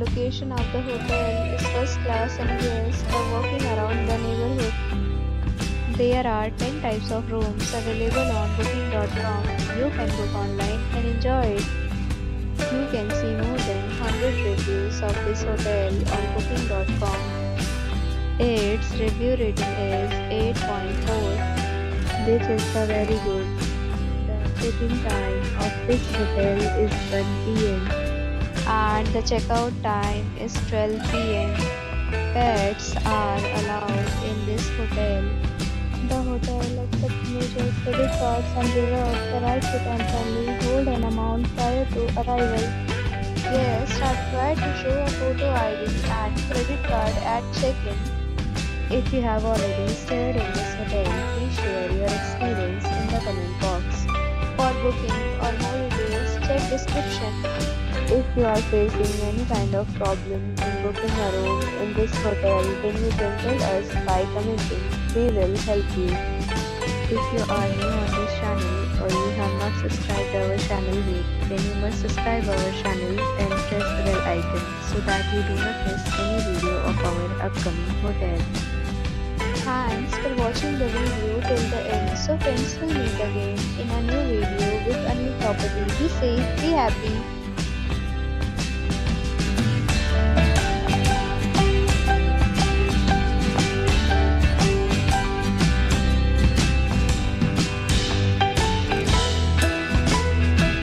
location of the hotel is first class and guests are walking around the neighborhood. There are 10 types of rooms available on booking.com. You can book online and enjoy it. You can see more than 100 reviews of this hotel on booking.com. Its review rating is 8.4. This is a very good. The check-in time of this hotel is 1 p.m. and the checkout time is 12 p.m. Pets are allowed in this hotel. The hotel accepts major credit cards and reserves the right to temporarily hold an amount prior to arrival. Guests are required to show a photo ID and credit card at check-in. If you have already stayed in this hotel, please share your experience in the comment box. For booking or more details, check description. If you are facing any kind of problem in booking a room in this hotel, then you can tell us by commenting. We will help you. If you are new on this channel or you have not subscribed our channel yet, then you must subscribe our channel and press the bell icon so that you do not miss any video of our upcoming hotel. Thanks for watching the video till the end. So friends, will meet again in a new video with a new property. Be safe, be happy.